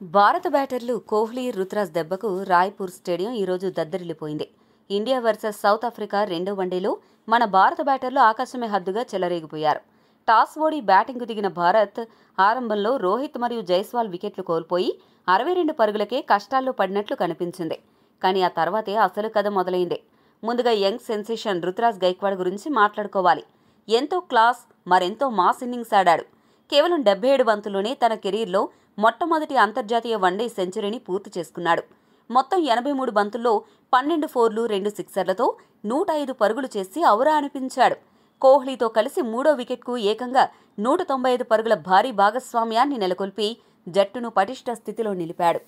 భారత బ్యాటర్లు కోహ్లీ, రుతురాజ్ దెబ్బకు రాయ్పూర్ స్టేడియం ఈరోజు దద్దరిల్లిపోయింది. ఇండియా వర్సెస్ సౌత్ ఆఫ్రికా రెండో వన్డేలో మన భారత బ్యాటర్లు ఆకాశమే హద్దుగా చెలరేగిపోయారు. టాస్ ఓడి బ్యాటింగ్కు దిగిన భారత్ ఆరంభంలో రోహిత్ మరియు జైస్వాల్ వికెట్లు కోల్పోయి 62 పరుగులకే కష్టాల్లో పడినట్లు కనిపించింది. కానీ ఆ తర్వాతే అసలు కథ మొదలైంది. ముందుగా యంగ్ సెన్సేషన్ రుతురాజ్ గైక్వాడ్ గురించి మాట్లాడుకోవాలి. ఎంతో క్లాస్, మరెంతో మాస్ ఇన్నింగ్స్ ఆడాడు. కేవలం 77 బంతుల్లోనే తన కెరీర్లో మొట్టమొదటి అంతర్జాతీయ వన్డే సెంచరీని పూర్తి చేసుకున్నాడు. మొత్తం 83 బంతుల్లో 12 ఫోర్లు, 2 సిక్సర్లతో 105 పరుగులు చేసి ఔరా అనిపించాడు. కోహ్లీతో కలిసి మూడో వికెట్కు ఏకంగా 195 పరుగుల భారీ భాగస్వామ్యాన్ని నెలకొల్పి జట్టును పటిష్ట స్థితిలో నిలిపాడు.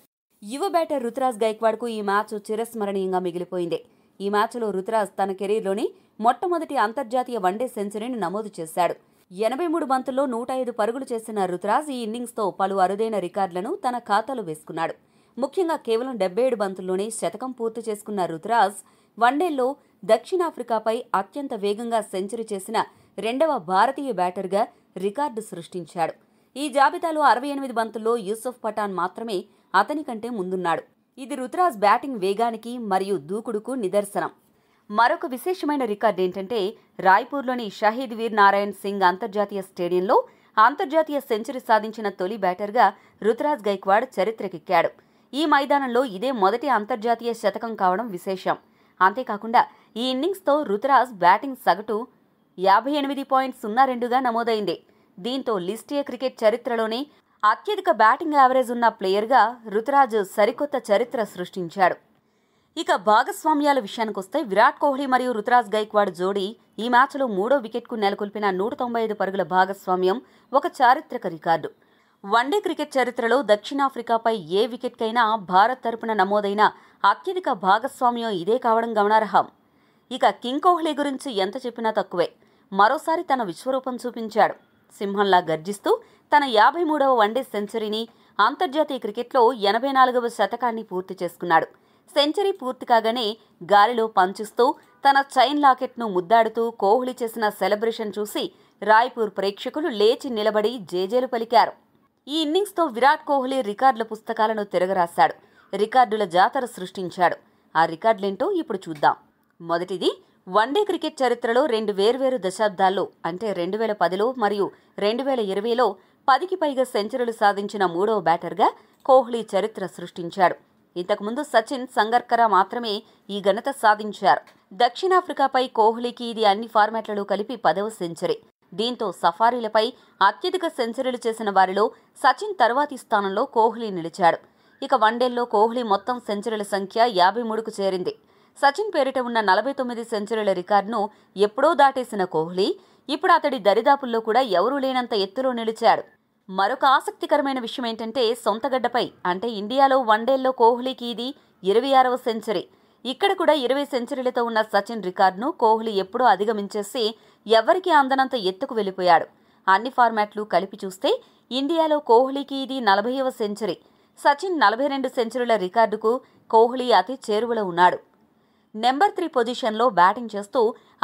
యువ బ్యాటర్ రుతురాజ్ గైక్వాడ్కు ఈ మ్యాచ్ చిరస్మరణీయంగా మిగిలిపోయింది. ఈ మ్యాచ్లో రుతురాజ్ తన కెరీర్లోని మొట్టమొదటి అంతర్జాతీయ వన్డే సెంచరీని నమోదు చేశాడు. 83 బంతుల్లో 105 పరుగులు చేసిన రుతురాజ్ ఈ ఇన్నింగ్స్తో పలు అరుదైన రికార్డులను తన ఖాతాలో వేసుకున్నాడు. ముఖ్యంగా కేవలం 77 బంతుల్లోనే శతకం పూర్తి చేసుకున్న రుతురాజ్ వన్డేల్లో దక్షిణాఫ్రికాపై అత్యంత వేగంగా సెంచరీ చేసిన రెండవ భారతీయ బ్యాటర్గా రికార్డు సృష్టించాడు. ఈ జాబితాలో 68 బంతుల్లో యూసుఫ్ పఠాన్ మాత్రమే అతని కంటే ముందున్నాడు. ఇది రుతురాజ్ బ్యాటింగ్ వేగానికి మరియు దూకుడుకు నిదర్శనం. మరొక విశేషమైన రికార్డు ఏంటంటే రాయ్పూర్లోని షహీద్ వీర్ నారాయణ్ సింగ్ అంతర్జాతీయ స్టేడియంలో అంతర్జాతీయ సెంచరీ సాధించిన తొలి బ్యాటర్గా రుతురాజ్ గైక్వాడ్ చరిత్రకెక్కాడు. ఈ మైదానంలో ఇదే మొదటి అంతర్జాతీయ శతకం కావడం విశేషం. అంతేకాకుండా ఈ ఇన్నింగ్స్తో రుతురాజ్ బ్యాటింగ్ సగటు 58.02గా నమోదైంది. దీంతో లిస్ట్ ఏ క్రికెట్ చరిత్రలోనే అత్యధిక బ్యాటింగ్ యావరేజ్ ఉన్న ప్లేయర్గా రుతురాజ్ సరికొత్త చరిత్ర సృష్టించాడు. ఇక భాగస్వామ్యాల విషయానికొస్తే విరాట్ కోహ్లీ మరియు రుతురాజ్ గైక్వాడ్ జోడీ ఈ మ్యాచ్లో మూడో వికెట్కు నెలకొల్పిన 195 పరుగుల భాగస్వామ్యం ఒక చారిత్రక రికార్డు. వన్డే క్రికెట్ చరిత్రలో దక్షిణాఫ్రికాపై ఏ వికెట్కైనా భారత్ తరపున నమోదైన అత్యధిక భాగస్వామ్యం ఇదే కావడం గమనార్హం. ఇక కింగ్ కోహ్లీ గురించి ఎంత చెప్పినా తక్కువే. మరోసారి తన విశ్వరూపం చూపించాడు. సింహంలా గర్జిస్తూ తన 53వ వన్డే సెంచరీని, అంతర్జాతీయ క్రికెట్లో 84వ శతకాన్ని పూర్తి చేసుకున్నాడు. సెంచరీ పూర్తి కాగానే గాలిలో పంచుస్తూ తన చైన్ లాకెట్ను ముద్దాడుతూ కోహ్లీ చేసిన సెలబ్రేషన్ చూసి రాయ్పూర్ ప్రేక్షకులు లేచి నిలబడి జేజేలు పలికారు. ఈ ఇన్నింగ్స్తో విరాట్ కోహ్లీ రికార్డుల పుస్తకాలను తిరగరాశాడు. రికార్డుల జాతర సృష్టించాడు. ఆ రికార్డులేంటో ఇప్పుడు చూద్దాం. మొదటిది, వన్డే క్రికెట్ చరిత్రలో 2 వేర్వేరు దశాబ్దాల్లో అంటే 2010లో మరియు 2020లో 10కి పైగా సెంచరీలు సాధించిన మూడవ బ్యాటర్గా కోహ్లీ చరిత్ర సృష్టించాడు. ఇంతకుముందు సచిన్, సంగక్కర మాత్రమే ఈ ఘనత సాధించారు. దక్షిణాఫ్రికాపై కోహ్లీకి ఇది అన్ని ఫార్మాట్లలో కలిపి 10వ సెంచరీ. దీంతో సఫారీలపై అత్యధిక సెంచరీలు చేసిన వారిలో సచిన్ తర్వాతి స్థానంలో కోహ్లీ నిలిచాడు. ఇక వన్డేల్లో కోహ్లీ మొత్తం సెంచరీల సంఖ్య 53కు చేరింది. సచిన్ పేరిట ఉన్న 49 సెంచరీల రికార్డును ఎప్పుడో దాటేసిన కోహ్లీ ఇప్పుడు అతడి దరిదాపుల్లో కూడా ఎవరూ లేనంత ఎత్తులో నిలిచాడు. మరొక ఆసక్తికరమైన విషయం ఏంటంటే సొంత గడ్డపై అంటే ఇండియాలో వన్డేల్లో కోహ్లీకి ఇది 26వ సెంచరీ. ఇక్కడ కూడా 20 సెంచరీలతో ఉన్న సచిన్ రికార్డును కోహ్లీ ఎప్పుడో అధిగమించేసి ఎవరికీ అందనంత ఎత్తుకు వెళ్లిపోయాడు. అన్ని ఫార్మాట్లు కలిపి చూస్తే ఇండియాలో కోహ్లీకి ఇది 40వ సెంచరీ. సచిన్ 42 సెంచరీల రికార్డుకు కోహ్లీ అతి చేరువలో ఉన్నాడు. నెంబర్ 3 పొజిషన్లో బ్యాటింగ్ చేస్తూ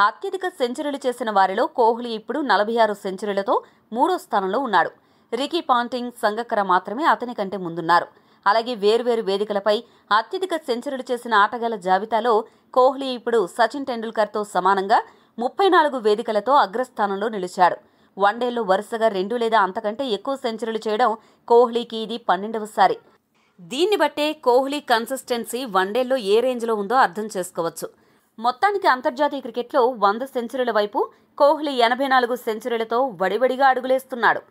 అత్యధిక సెంచరీలు చేసిన వారిలో కోహ్లీ ఇప్పుడు 46 సెంచరీలతో 3వ స్థానంలో ఉన్నాడు. రికీ పాంటింగ్, సంగక్కర మాత్రమే అతని కంటే ముందున్నారు. అలాగే వేర్వేరు వేదికలపై అత్యధిక సెంచరీలు చేసిన ఆటగాళ్ల జాబితాలో కోహ్లీ ఇప్పుడు సచిన్ టెండూల్కర్తో సమానంగా 34 వేదికలతో అగ్రస్థానంలో నిలిచాడు. వన్డేల్లో వరుసగా 2 లేదా అంతకంటే ఎక్కువ సెంచరీలు చేయడం కోహ్లీకి ఇది 12వసారి. దీన్ని బట్టే కోహ్లీ కన్సిస్టెన్సీ వన్డేల్లో ఏ రేంజ్లో ఉందో అర్థం చేసుకోవచ్చు. మొత్తానికి అంతర్జాతీయ క్రికెట్లో 100 సెంచరీల వైపు కోహ్లీ 84 సెంచరీలతో వడివడిగా అడుగులేస్తున్నాడు.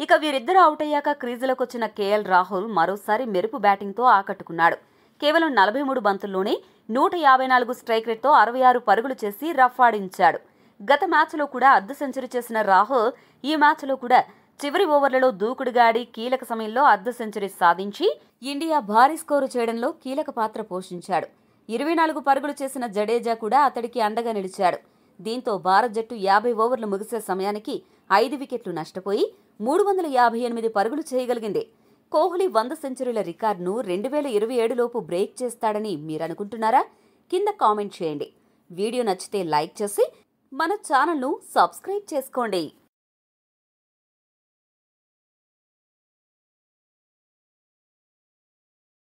ఇక వీరిద్దరూ అవుట్ అయ్యాక క్రీజులకొచ్చిన కేఎల్ రాహుల్ మరోసారి మెరుపు బ్యాటింగ్తో ఆకట్టుకున్నాడు. కేవలం 43 బంతుల్లోనే 154 స్ట్రైక్ రేట్తో 66 పరుగులు చేసి రఫ్ ఆడించాడు. గత మ్యాచ్లో కూడా అర్ధ సెంచరీ చేసిన రాహుల్ ఈ మ్యాచ్లో కూడా చివరి ఓవర్లలో దూకుడుగా ఆడి కీలక సమయంలో అర్ధ సెంచరీ సాధించి ఇండియా భారీ స్కోరు చేయడంలో కీలక పాత్ర పోషించాడు. 24 పరుగులు చేసిన జడేజా కూడా అతడికి అండగా నిలిచాడు. దీంతో భారత్ జట్టు 50 ఓవర్లు ముగిసే సమయానికి 5 వికెట్లు నష్టపోయి 358 పరుగులు చేయగలిగింది. కోహ్లీ 100 సెంచరీల రికార్డును 2027 లోపు బ్రేక్ చేస్తాడని మీరనుకుంటున్నారా? కింద కామెంట్ చేయండి. వీడియో నచ్చితే లైక్ చేసి మన ఛానల్ను సబ్స్క్రైబ్ చేసుకోండి.